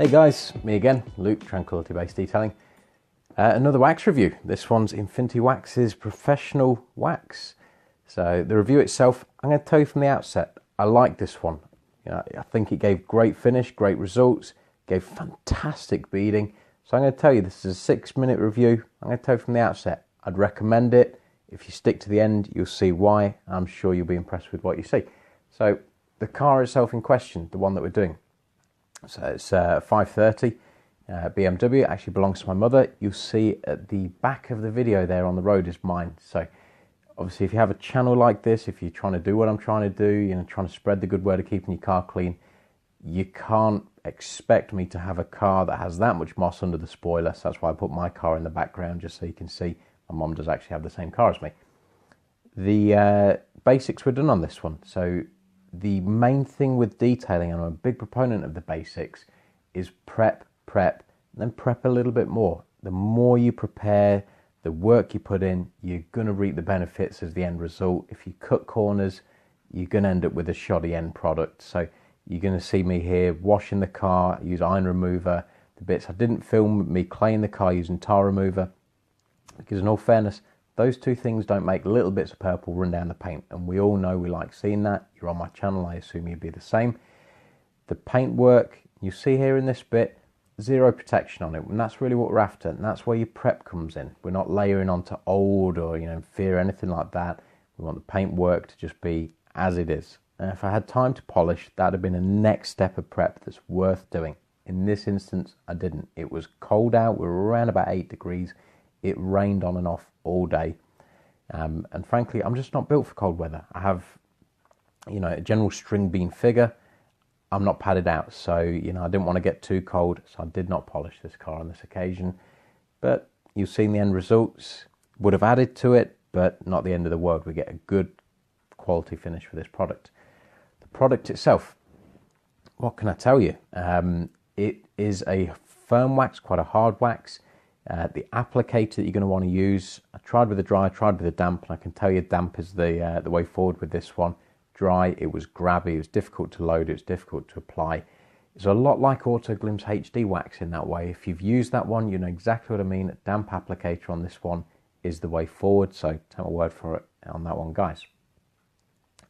Hey guys, me again, Luke, Tranquility Based Detailing. Another wax review. This one's Infinity Wax's Professional Wax. So the review itself, I'm going to tell you from the outset, I like this one. I think it gave great finish, great results, gave fantastic beading. So I'm going to tell you, this is a 6-minute review. I'm going to tell you from the outset, I'd recommend it. If you stick to the end, you'll see why. I'm sure you'll be impressed with what you see. So the car itself in question, the one that we're doing. So it's a 530 BMW. It actually belongs to my mother. You'll see at the back of the video there on the road is mine. So obviously if you have a channel like this, if you're trying to do what I'm trying to do, trying to spread the good word of keeping your car clean, you can't expect me to have a car that has that much moss under the spoiler. So that's why I put my car in the background, just so you can see my mum does actually have the same car as me. The basics were done on this one. So the main thing with detailing, and I'm a big proponent of the basics, is prep, and then prep a little bit more. The more you prepare, the work you put in, you're going to reap the benefits as the end result. If you cut corners, you're going to end up with a shoddy end product. So you're going to see me here washing the car, I use iron remover. The bits I didn't film me claying the car using tar remover, because in all fairness, those two things don't make little bits of purple run down the paint, and we all know we like seeing that. You're on my channel, I assume you'd be the same. The paint work, you see here in this bit, zero protection on it, and that's really what we're after, and that's where your prep comes in. We're not layering onto old or fear anything like that. We want the paint work to just be as it is. And if I had time to polish, that'd have been a next step of prep that's worth doing. In this instance, I didn't. It was cold out, we were around about 8 degrees. It rained on and off all day, and frankly, I'm just not built for cold weather. I have, a general string bean figure. I'm not padded out, so I didn't want to get too cold, so I did not polish this car on this occasion. But you've seen the end results. Would have added to it, but not the end of the world. We get a good quality finish for this product. The product itself, what can I tell you? It is a firm wax, quite a hard wax. The applicator that you're going to want to use, I tried with the dry, I tried with the damp, and I can tell you damp is the way forward with this one. Dry, it was grabby, it was difficult to load, it was difficult to apply. It's a lot like Auto Glimpse HD wax in that way. If you've used that one, you know exactly what I mean. Damp applicator on this one is the way forward, so take my word for it on that one, guys.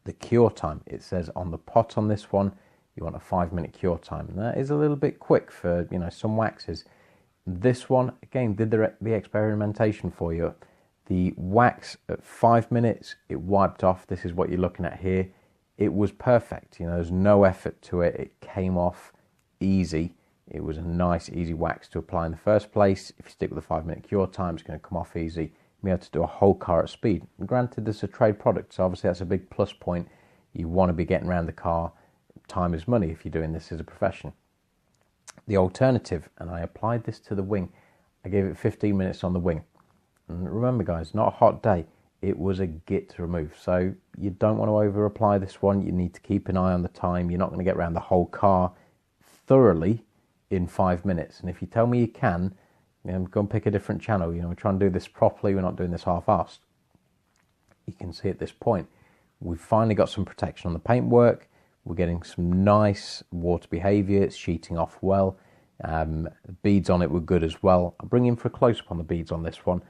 The cure time, it says on the pot on this one, you want a 5-minute cure time, and that is a little bit quick for some waxes. This one, again, did the experimentation for you. The wax at 5 minutes, it wiped off. This is what you're looking at here. It was perfect. There's no effort to it. It came off easy. It was a nice, easy wax to apply in the first place. If you stick with the 5-minute cure time, it's going to come off easy. You'll be able to do a whole car at speed. And granted, this is a trade product, so obviously that's a big plus point. You want to be getting around the car. Time is money if you're doing this as a profession. The alternative, and I applied this to the wing, I gave it 15 minutes on the wing. And remember guys, not a hot day, it was a git to remove. So you don't want to over apply this one. You need to keep an eye on the time. You're not going to get around the whole car thoroughly in 5 minutes. And if you tell me you can, go and pick a different channel. We're trying to do this properly, we're not doing this half-assed. You can see at this point, we've finally got some protection on the paintwork. We're getting some nice water behaviour. It's sheeting off well. The beads on it were good as well. I'll bring in for a close-up on the beads on this one.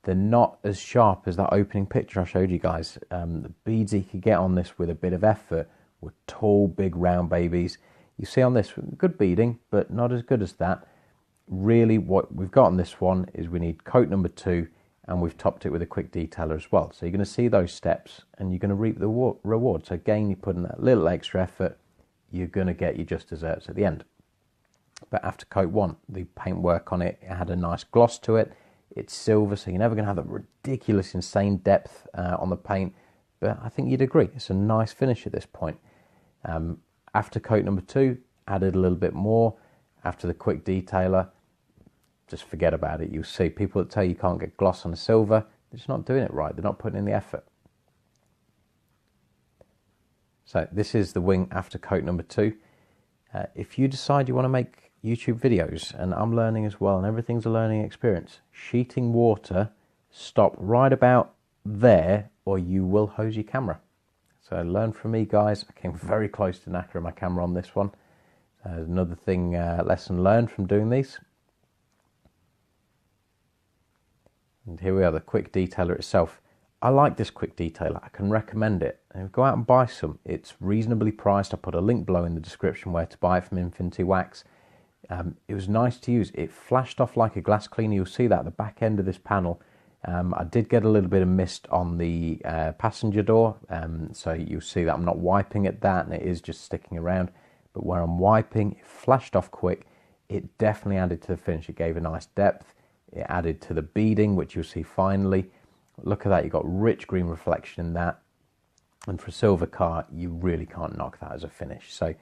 They're not as sharp as that opening picture I showed you guys. The beads you could get on this with a bit of effort were tall, big, round babies. You see on this, good beading, but not as good as that. Really, what we've got on this one is we need coat number 2, and we've topped it with a quick detailer as well. So you're going to see those steps and you're going to reap the reward. So again, you put in that little extra effort, you're going to get your just desserts at the end. But after coat 1, the paintwork on it, it had a nice gloss to it. It's silver, so you're never going to have that ridiculous, insane depth on the paint. But I think you'd agree, it's a nice finish at this point. After coat number 2, added a little bit more. After the quick detailer, just forget about it. You'll see people that tell you can't get gloss on a silver, they're just not doing it right. They're not putting in the effort. So this is the wing after coat number 2. If you decide you want to make YouTube videos, and I'm learning as well, and everything's a learning experience, sheeting water, stop right about there or you will hose your camera. So learn from me, guys. I came very close to knackering my camera on this one. Another thing, lesson learned from doing these. And here we are, the quick detailer itself. I like this quick detailer. I can recommend it. And go out and buy some. It's reasonably priced. I put a link below in the description where to buy it from Infinity Wax. It was nice to use. It flashed off like a glass cleaner. You'll see that at the back end of this panel. I did get a little bit of mist on the passenger door, so you'll see that I'm not wiping at that, and it is just sticking around. But where I'm wiping, it flashed off quick. It definitely added to the finish. It gave a nice depth. It added to the beading, which you'll see finally. Look at that. You've got rich green reflection in that. And for a silver car, you really can't knock that as a finish. So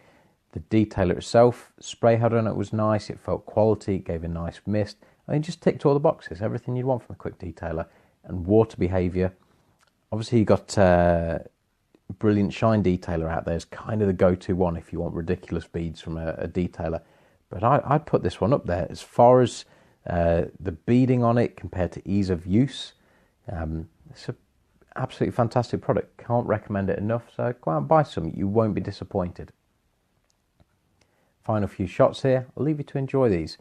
the detailer itself, spray head on it was nice. It felt quality. It gave a nice mist. And it just ticked all the boxes. Everything you'd want from a quick detailer. And water behaviour. Obviously, you got brilliant shine detailer out there. It's kind of the go-to one if you want ridiculous beads from a detailer. But I'd put this one up there as far as the beading on it compared to ease of use. It's an absolutely fantastic product. Can't recommend it enough. So go out and buy some. You won't be disappointed. Final few shots here. I'll leave you to enjoy these.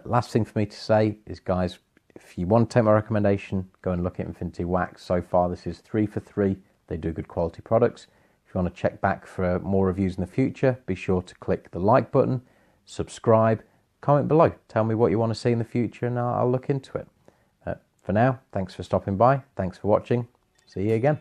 Last thing for me to say is, guys, if you want to take my recommendation, go and look at Infinity Wax. So far, this is 3 for 3. They do good quality products. If you want to check back for more reviews in the future, be sure to click the like button, subscribe, comment below. Tell me what you want to see in the future and I'll look into it. For now, thanks for stopping by. Thanks for watching. See you again.